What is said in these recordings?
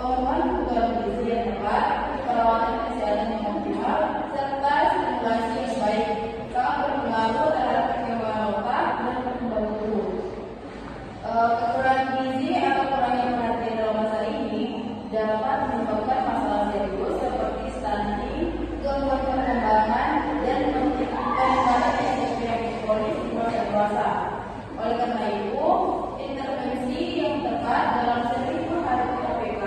pemenuhan kebutuhan gizi yang tepat, perawatan kesehatan yang optimal, serta stimulasi yang baik sangat berpengaruh terhadap perkembangan otak dan pertumbuhan tubuh. Kekurangan gizi atau kurangnya perhatian dalam masa ini dapat menyebabkan masalah serius seperti stunting, gangguan perkembangan, dan peningkatan penyakit kronis di masa dewasa. Oleh karena itu, intervensi yang tepat dalam sering menghadapi OPK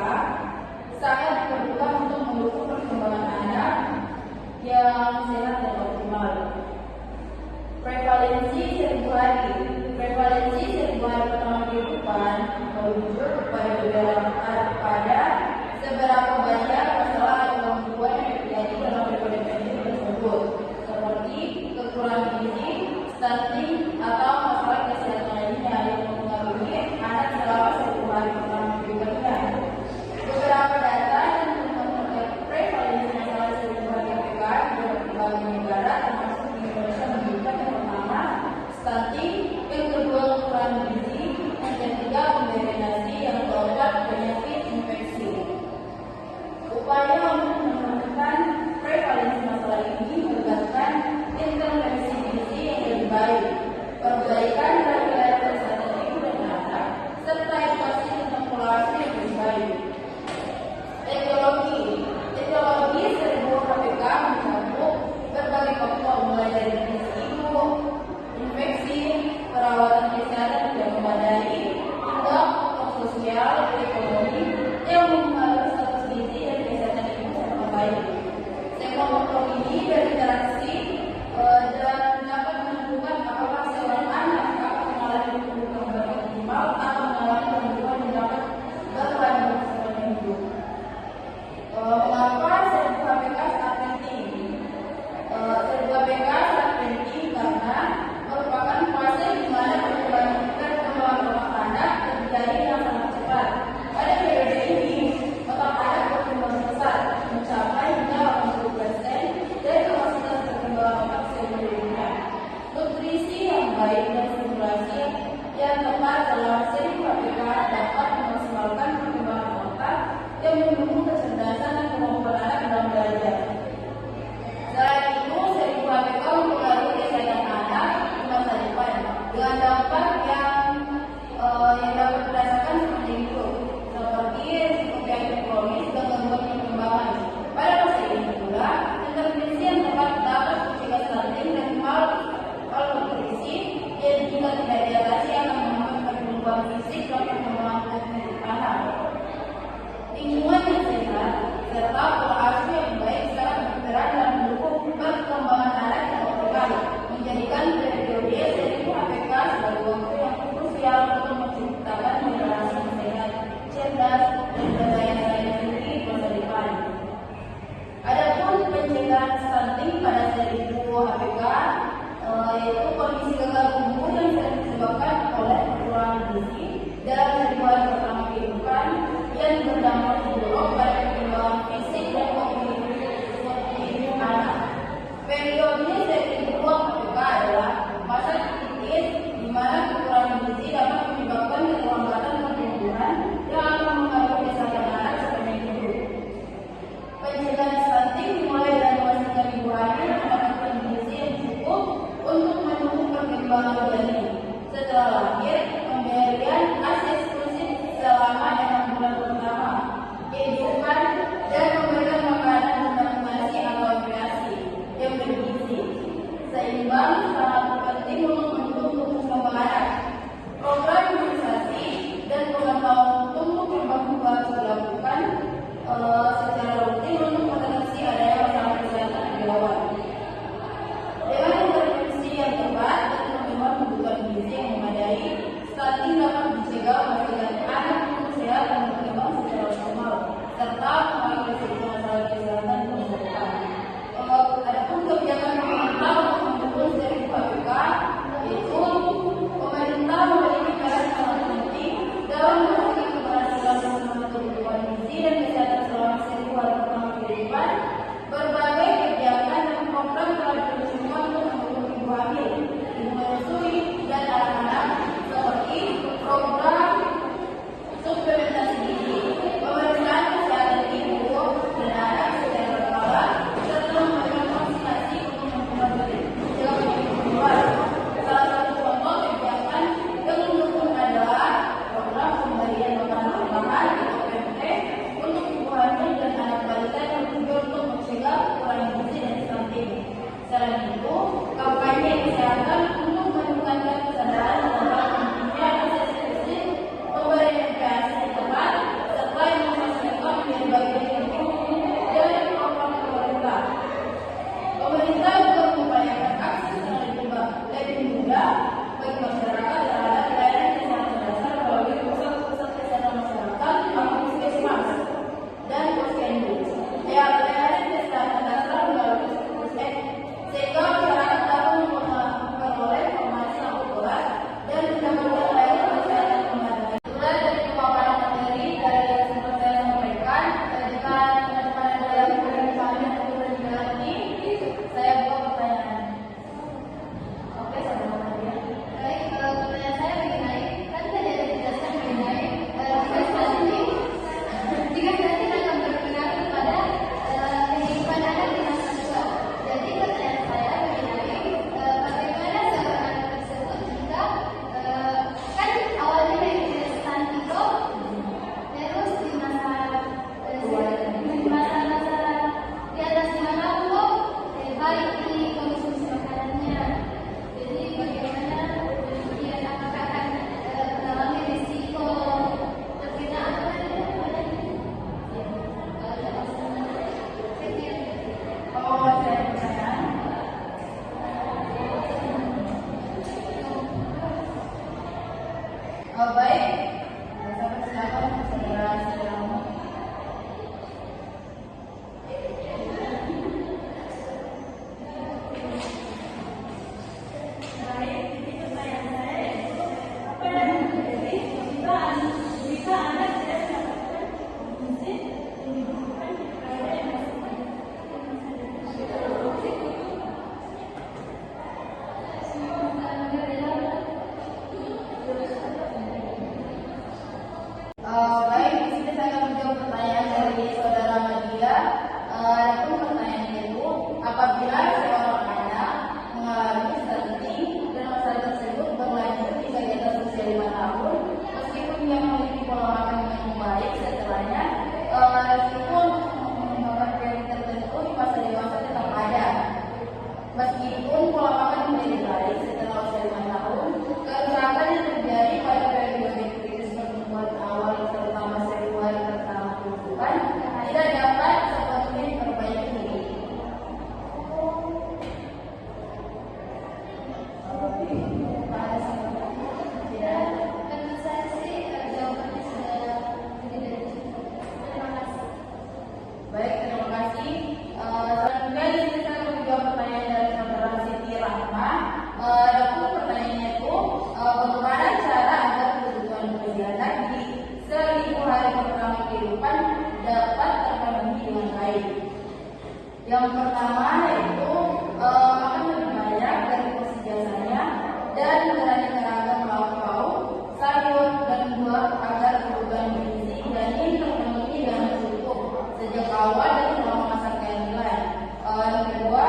Yang pertama yaitu akan lebih banyak dari porsi biasanya dan mengurangi ragam lauk pauk, sayur dan buah agar kebutuhan bergizi dan terpenuhi dengan cukup sejak awal dan selama masa kehamilan. Yang kedua,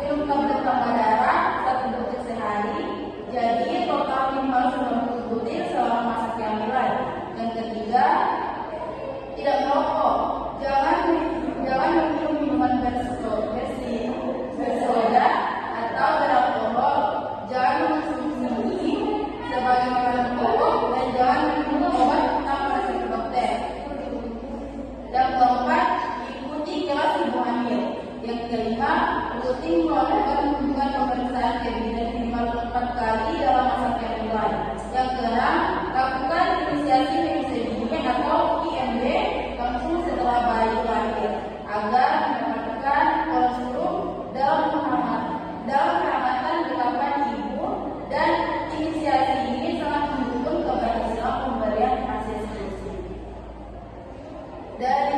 minum tablet tambah darah 1 butir sehari, jadi total minimal 90 butir selama masa kehamilan. Yang ketiga, tidak merokok. Jangan minum minuman bersoda atau beralkohol. Jangan mengkonsumsi sebagai makanan pokok dan jangan minum obat tanpa resep dokter. Yang keempat, ikuti kelas ibu hamil. Yang kelima, rutin melakukan kunjungan pemeriksaan kebidan minimal 4 kali dalam masa kehamilan. Yang keenam, lakukan inisiasi menyusui dini atau IMD langsung setelah bayi lahir agar mendapatkan kolostrum dalam perawatan kekapan ibu, dan inisiasi ini sangat mendukung keberhasilan pemberian ASI. Dari